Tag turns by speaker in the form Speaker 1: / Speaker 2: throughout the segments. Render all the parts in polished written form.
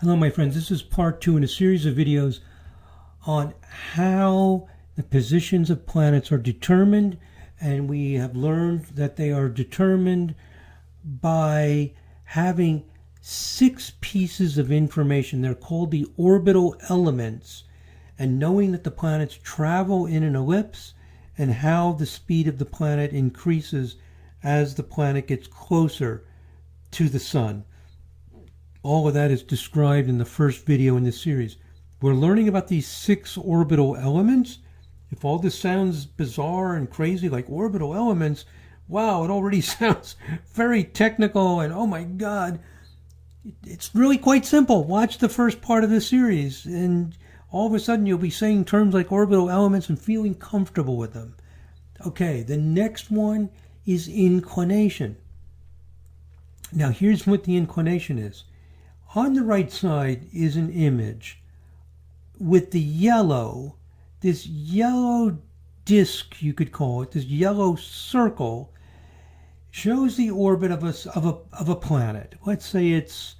Speaker 1: Hello my friends, this is part 2 in a series of videos on how the positions of planets are determined, and we have learned that they are determined by having 6 pieces of information. They're called the orbital elements, and knowing that the planets travel in an ellipse and how the speed of the planet increases as the planet gets closer to the sun. All of that is described in the first video in this series. We're learning about these 6 orbital elements. If all this sounds bizarre and crazy like orbital elements, wow, it already sounds very technical and oh my God. It's really quite simple. Watch the first part of this series and all of a sudden you'll be saying terms like orbital elements and feeling comfortable with them. Okay, the next one is inclination. Now here's what the inclination is. On the right side is an image with the yellow, this yellow disk, you could call it, this yellow circle, shows the orbit of a planet. Let's say it's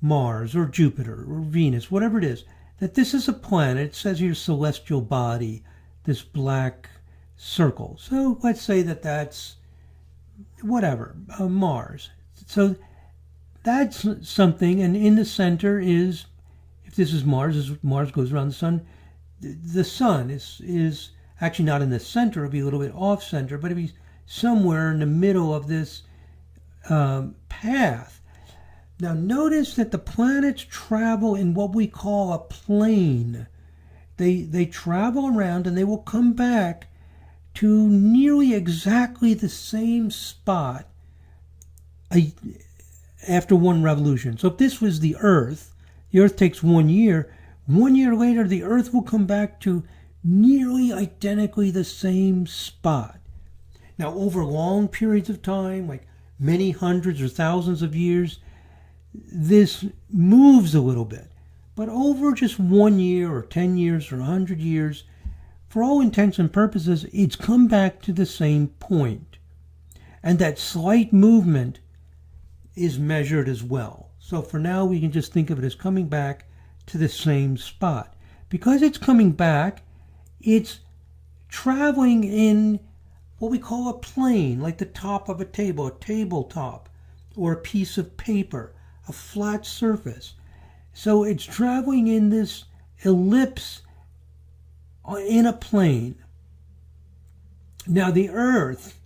Speaker 1: Mars or Jupiter or Venus, whatever it is. That this is a planet. It says here celestial body, this black circle. So let's say that that's whatever, Mars. So that's something, and in the center is, if this is Mars, as Mars goes around the sun is actually not in the center. It'll be a little bit off center, but it'll be somewhere in the middle of this path. Now notice that the planets travel in what we call a plane. They travel around and they will come back to nearly exactly the same spot after one revolution. So if this was the Earth takes 1 year. 1 year later, the Earth will come back to nearly identically the same spot. Now, over long periods of time, like many hundreds or thousands of years, this moves a little bit. But over just 1 year or 10 years or 100 years, for all intents and purposes, it's come back to the same point. And that slight movement is measured as well. So for now, we can just think of it as coming back to the same spot. Because it's coming back, it's traveling in what we call a plane, like the top of a table, a tabletop, or a piece of paper, a flat surface. So it's traveling in this ellipse in a plane. Now the Earth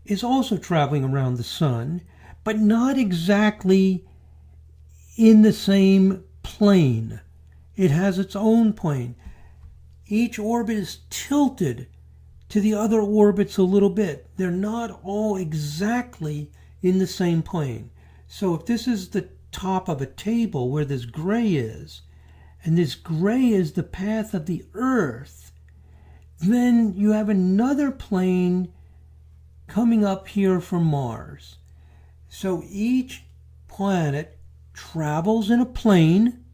Speaker 1: is also traveling around the sun, but not exactly in the same plane. It has its own plane. Each orbit is tilted to the other orbits a little bit. They're not all exactly in the same plane. So if this is the top of a table where this gray is, and this gray is the path of the Earth, then you have another plane coming up here from Mars. So each planet travels in a plane,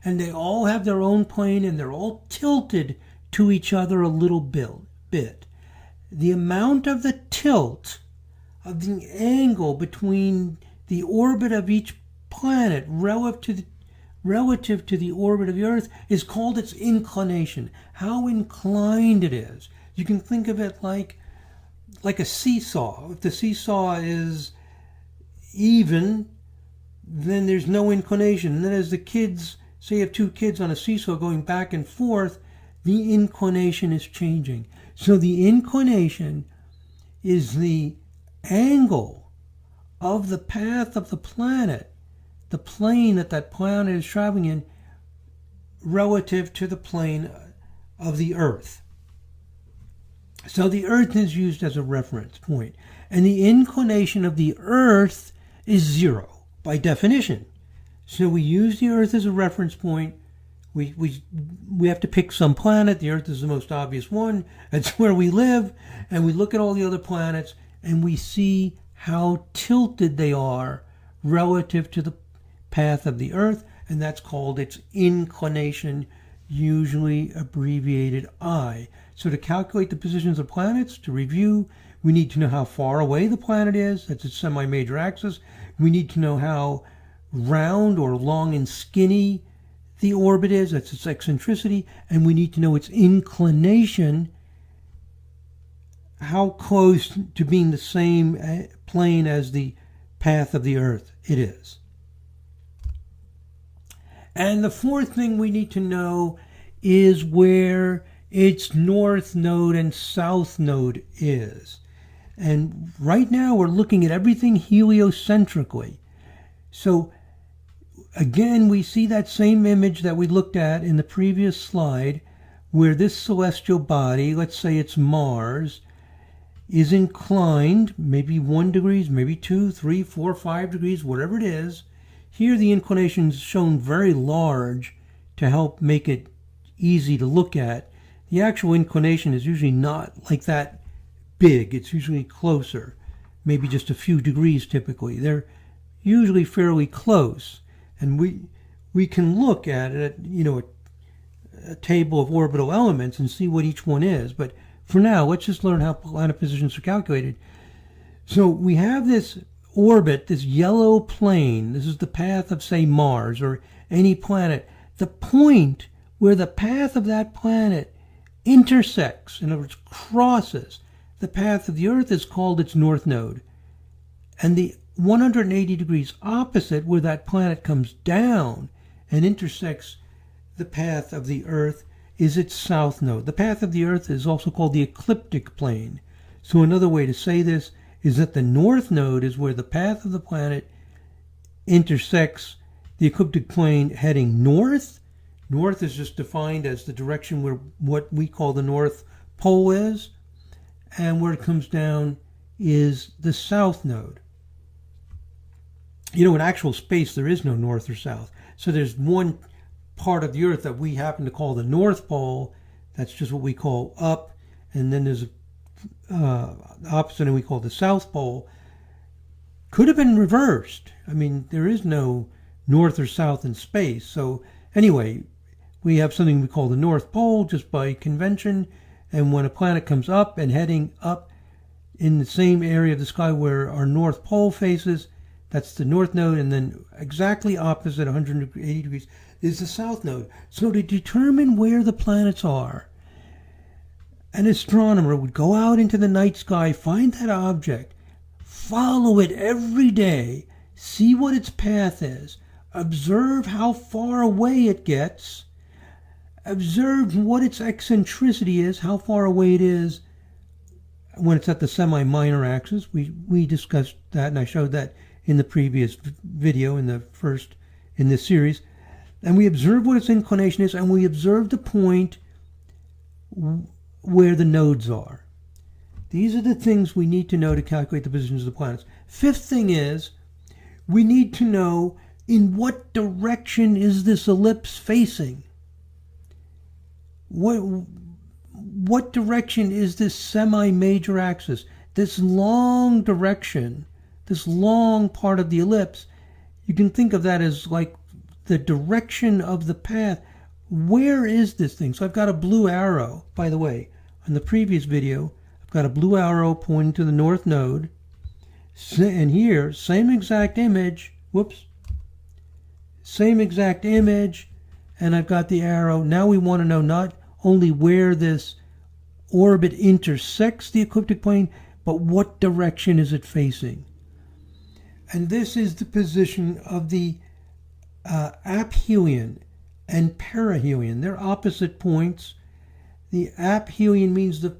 Speaker 1: and they all have their own plane, and they're all tilted to each other a little bit. The amount of the tilt of the angle between the orbit of each planet relative to the orbit of the Earth is called its inclination, how inclined it is. You can think of it like a seesaw. If the seesaw is even, then there's no inclination. And then as the kids, say you have 2 kids on a seesaw going back and forth, the inclination is changing. So the inclination is the angle of the path of the planet, the plane that planet is traveling in, relative to the plane of the Earth. So the Earth is used as a reference point. And the inclination of the Earth is 0 by definition. So we use the Earth as a reference point. We have to pick some planet. The Earth is the most obvious one. That's where we live. And we look at all the other planets and we see how tilted they are relative to the path of the Earth. And that's called its inclination, usually abbreviated I. So to calculate the positions of planets, to review, we need to know how far away the planet is. That's its semi-major axis. We need to know how round or long and skinny the orbit is, that's its eccentricity, and we need to know its inclination, how close to being the same plane as the path of the Earth it is. And the fourth thing we need to know is where its north node and south node is. And right now we're looking at everything heliocentrically. So again, we see that same image that we looked at in the previous slide, where this celestial body, let's say it's Mars, is inclined maybe 1 degree, maybe 2, 3, 4, 5 degrees, whatever it is. Here the inclination is shown very large to help make it easy to look at. The actual inclination is usually not like that big. It's usually closer, maybe just a few degrees typically. They're usually fairly close. And we can look at it, a table of orbital elements and see what each one is. But for now, let's just learn how planet positions are calculated. So we have this orbit, this yellow plane. This is the path of, say, Mars or any planet. The point where the path of that planet intersects, in other words, crosses the path of the Earth, is called its north node. And the 180 degrees opposite, where that planet comes down and intersects the path of the Earth, is its south node. The path of the Earth is also called the Ecliptic Plane. So another way to say this is that the north node is where the path of the planet intersects the ecliptic plane heading north. North is just defined as the direction where what we call the North Pole is, and where it comes down is the south node. In actual space, there is no north or south. So there's one part of the Earth that we happen to call the North Pole. That's just what we call up. And then there's opposite, and we call the South Pole. Could have been reversed. I mean, there is no north or south in space. So anyway, we have something we call the North Pole just by convention. And when a planet comes up and heading up in the same area of the sky where our North Pole faces, that's the north node. And then exactly opposite, 180 degrees, is the south node. So to determine where the planets are, an astronomer would go out into the night sky, find that object, follow it every day, see what its path is, observe how far away it gets, observe what its eccentricity is, how far away it is when it's at the semi-minor axis. We discussed that, and I showed that in the previous video in this series. And we observe what its inclination is, and we observe the point where the nodes are. These are the things we need to know to calculate the positions of the planets. Fifth thing is, we need to know in what direction is this ellipse facing. What direction is this semi-major axis? This long direction, this long part of the ellipse, you can think of that as like the direction of the path. Where is this thing? So I've got a blue arrow, by the way. On the previous video, I've got a blue arrow pointing to the north node. And here, same exact image. Whoops. Same exact image. And I've got the arrow. Now we want to know not only where this orbit intersects the ecliptic plane, but what direction is it facing. And this is the position of the Aphelion and Perihelion. They're opposite points. The Aphelion means the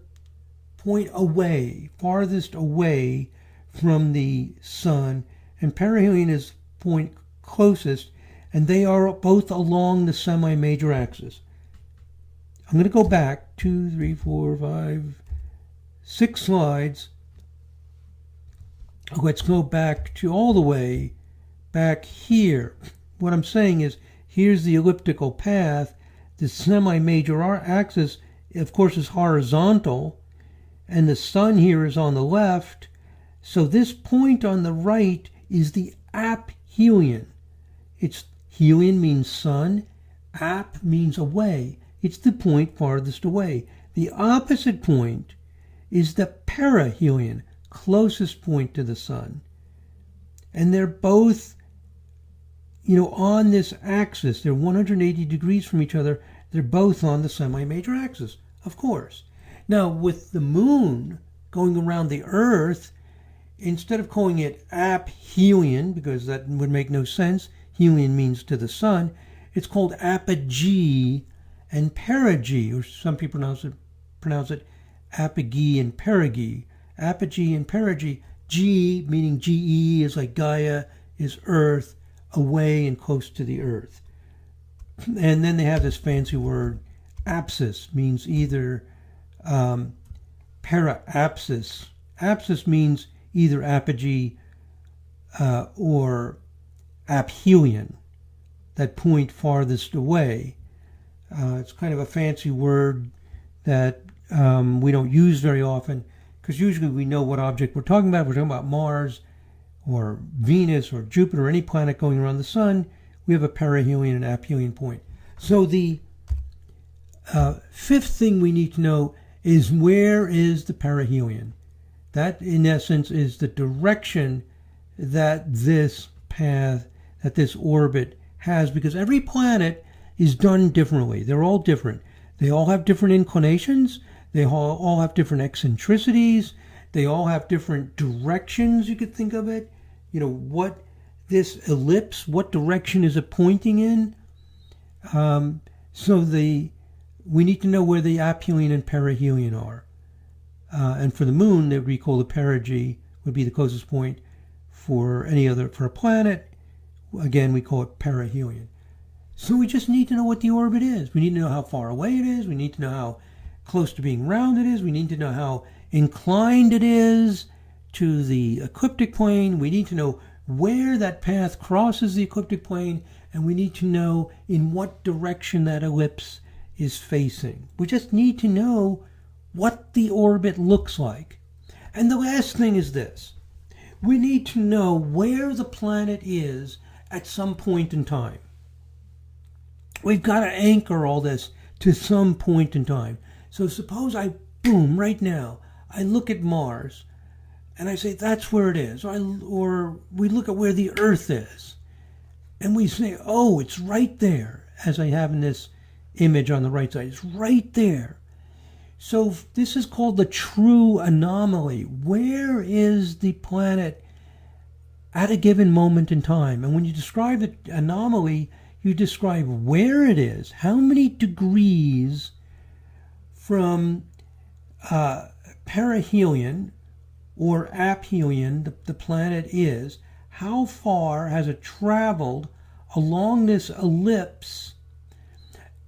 Speaker 1: point away, farthest away from the sun, and Perihelion is the point closest, and they are both along the semi-major axis. I'm going to go back 2, 3, 4, 5, 6 slides. Let's go back to all the way back here. What I'm saying is, here's the elliptical path. The semi-major axis, of course, is horizontal, and the sun here is on the left. So this point on the right is the aphelion. Helion means sun, ap means away. It's the point farthest away. The opposite point is the perihelion, closest point to the sun. And they're both on this axis, they're 180 degrees from each other. They're both on the semi-major axis, of course. Now, with the moon going around the Earth, instead of calling it aphelion, because that would make no sense, helion means to the sun, it's called apogee and perigee, or some people pronounce it apogee and perigee. Apogee and perigee. G, meaning GE, is like Gaia, is Earth, away and close to the Earth. And then they have this fancy word, apsis, means either para-apsis. Apsis means either apogee or aphelion, that point farthest away. It's kind of a fancy word that we don't use very often, because usually we know what object we're talking about. We're talking about Mars or Venus or Jupiter or any planet going around the sun. We have a perihelion and aphelion point. So the fifth thing we need to know is, where is the perihelion? That, in essence, is the direction that this path, that this orbit has, because every planet is done differently. They're all different. They all have different inclinations. They all have different eccentricities. They all have different directions, you could think of it. What this ellipse, what direction is it pointing in? So we need to know where the aphelion and perihelion are. And for the moon, that we call the perigee, would be the closest point. For a planet, again, we call it perihelion. So we just need to know what the orbit is. We need to know how far away it is. We need to know how close to being round it is. We need to know how inclined it is to the ecliptic plane. We need to know where that path crosses the ecliptic plane, and we need to know in what direction that ellipse is facing. We just need to know what the orbit looks like. And the last thing is this. We need to know where the planet is at some point in time. We've got to anchor all this to some point in time. So suppose right now, I look at Mars and I say, that's where it is. Or we look at where the Earth is and we say, oh, it's right there, as I have in this image on the right side. It's right there. So this is called the true anomaly. Where is the planet at a given moment in time? And when you describe the anomaly, you describe where it is, how many degrees from perihelion or aphelion the planet is, how far has it traveled along this ellipse,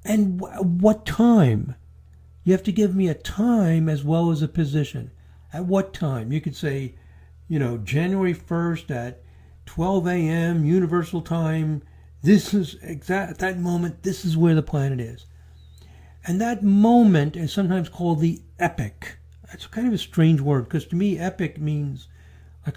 Speaker 1: and what time. You have to give me a time as well as a position. At what time? You could say, January 1st at 12 a.m. Universal Time. This is at that moment, this is where the planet is. And that moment is sometimes called the epoch. That's kind of a strange word, because to me, epoch means,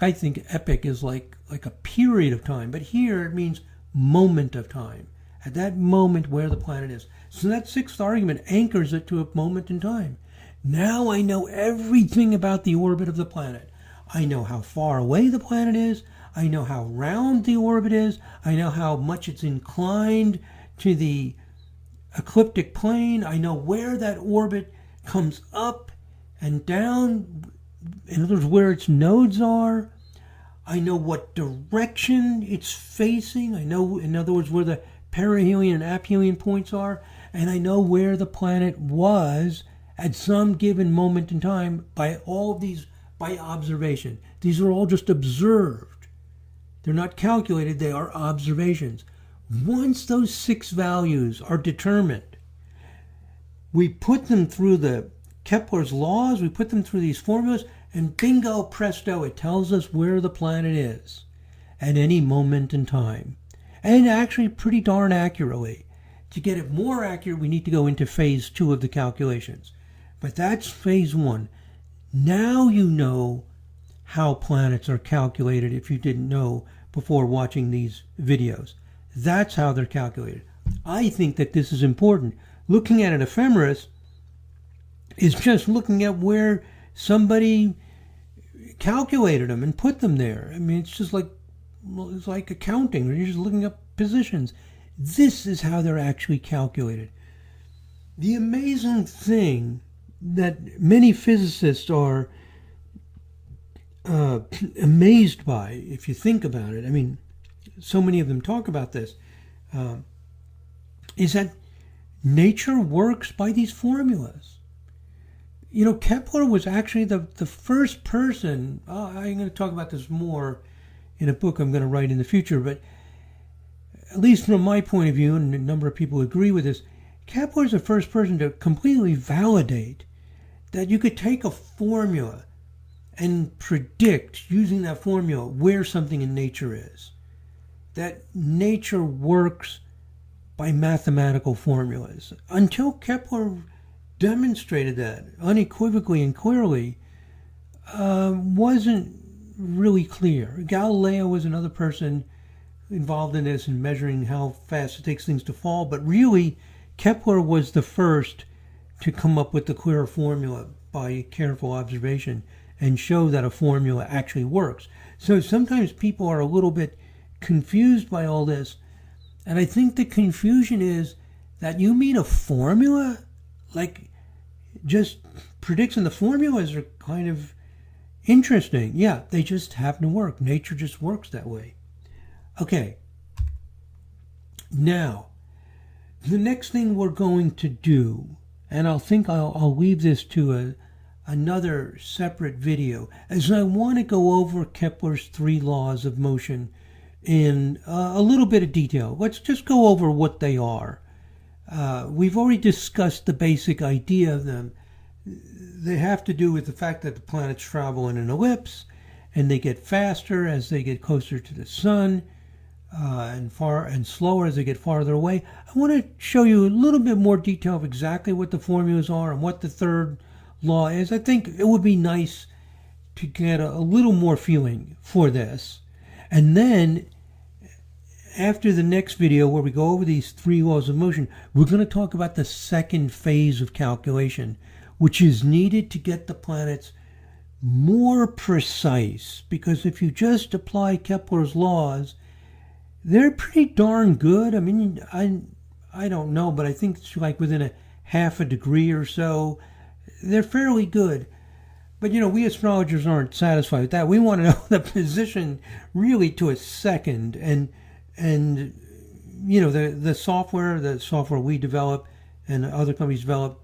Speaker 1: I think epoch is like a period of time. But here it means moment of time. At that moment where the planet is. So that sixth argument anchors it to a moment in time. Now I know everything about the orbit of the planet. I know how far away the planet is. I know how round the orbit is. I know how much it's inclined to the ecliptic plane. I know where that orbit comes up and down. In other words, where its nodes are. I know what direction it's facing. I know, in other words, where the perihelion and aphelion points are. And I know where the planet was at some given moment in time by all of these, by observation. These are all just observed. They're not calculated, they are observations. Once those 6 values are determined, we put them through the Kepler's laws, we put them through these formulas, and bingo, presto, it tells us where the planet is at any moment in time. And actually pretty darn accurately. To get it more accurate, we need to go into phase 2 of the calculations. But that's phase 1. Now you know how planets are calculated if you didn't know before watching these videos. That's how they're calculated. I think that this is important. Looking at an ephemeris is just looking at where somebody calculated them and put them there. I mean, it's just like, well, it's like accounting. You're just looking up positions. This is how they're actually calculated. The amazing thing that many physicists are amazed by, if you think about it, I mean, so many of them talk about this, is that nature works by these formulas. You know, Kepler was actually the first person, I'm going to talk about this more in a book I'm going to write in the future, but at least from my point of view, and a number of people agree with this, Kepler is the first person to completely validate that you could take a formula and predict, using that formula, where something in nature is. That nature works by mathematical formulas. Until Kepler demonstrated that unequivocally and clearly, wasn't really clear. Galileo was another person involved in this and measuring how fast it takes things to fall, but really Kepler was the first to come up with the clear formula by careful observation and show that a formula actually works. So sometimes people are a little bit confused by all this, and I think the confusion is that you mean a formula? Like, just predicting the formulas are kind of interesting. Yeah, they just happen to work. Nature just works that way. Okay. Now, the next thing we're going to do, and I'll leave this to another separate video, is I want to go over Kepler's 3 laws of motion in a little bit of detail. Let's just go over what they are. We've already discussed the basic idea of them. They have to do with the fact that the planets travel in an ellipse, and they get faster as they get closer to the sun, and slower as they get farther away. I want to show you a little bit more detail of exactly what the formulas are and what the 3rd law is. I think it would be nice to get a little more feeling for this. And then, after the next video where we go over these 3 laws of motion, we're going to talk about the 2nd phase of calculation, which is needed to get the planets more precise. Because if you just apply Kepler's laws, they're pretty darn good. I mean, I don't know, but I think it's like within a half a degree or so. They're fairly good. But, you know, we astrologers aren't satisfied with that. We want to know the position really to a second. And you know, the software we develop and other companies develop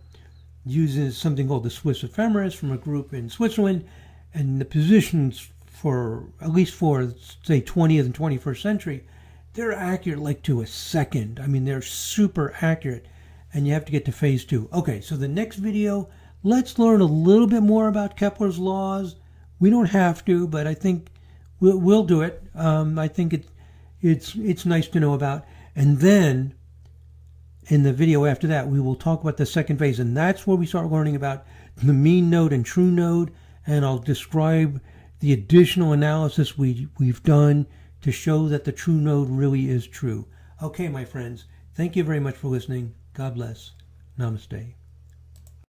Speaker 1: uses something called the Swiss ephemeris from a group in Switzerland. And the positions for, at least for, say, 20th and 21st century, they're accurate like to a second. I mean, they're super accurate. And you have to get to phase 2. Okay, so the next video, let's learn a little bit more about Kepler's laws. We don't have to, but I think we'll do it. I think it's nice to know about. And then, in the video after that, we will talk about the 2nd phase. And that's where we start learning about the mean node and true node. And I'll describe the additional analysis we've done to show that the true node really is true. Okay, my friends, thank you very much for listening. God bless. Namaste.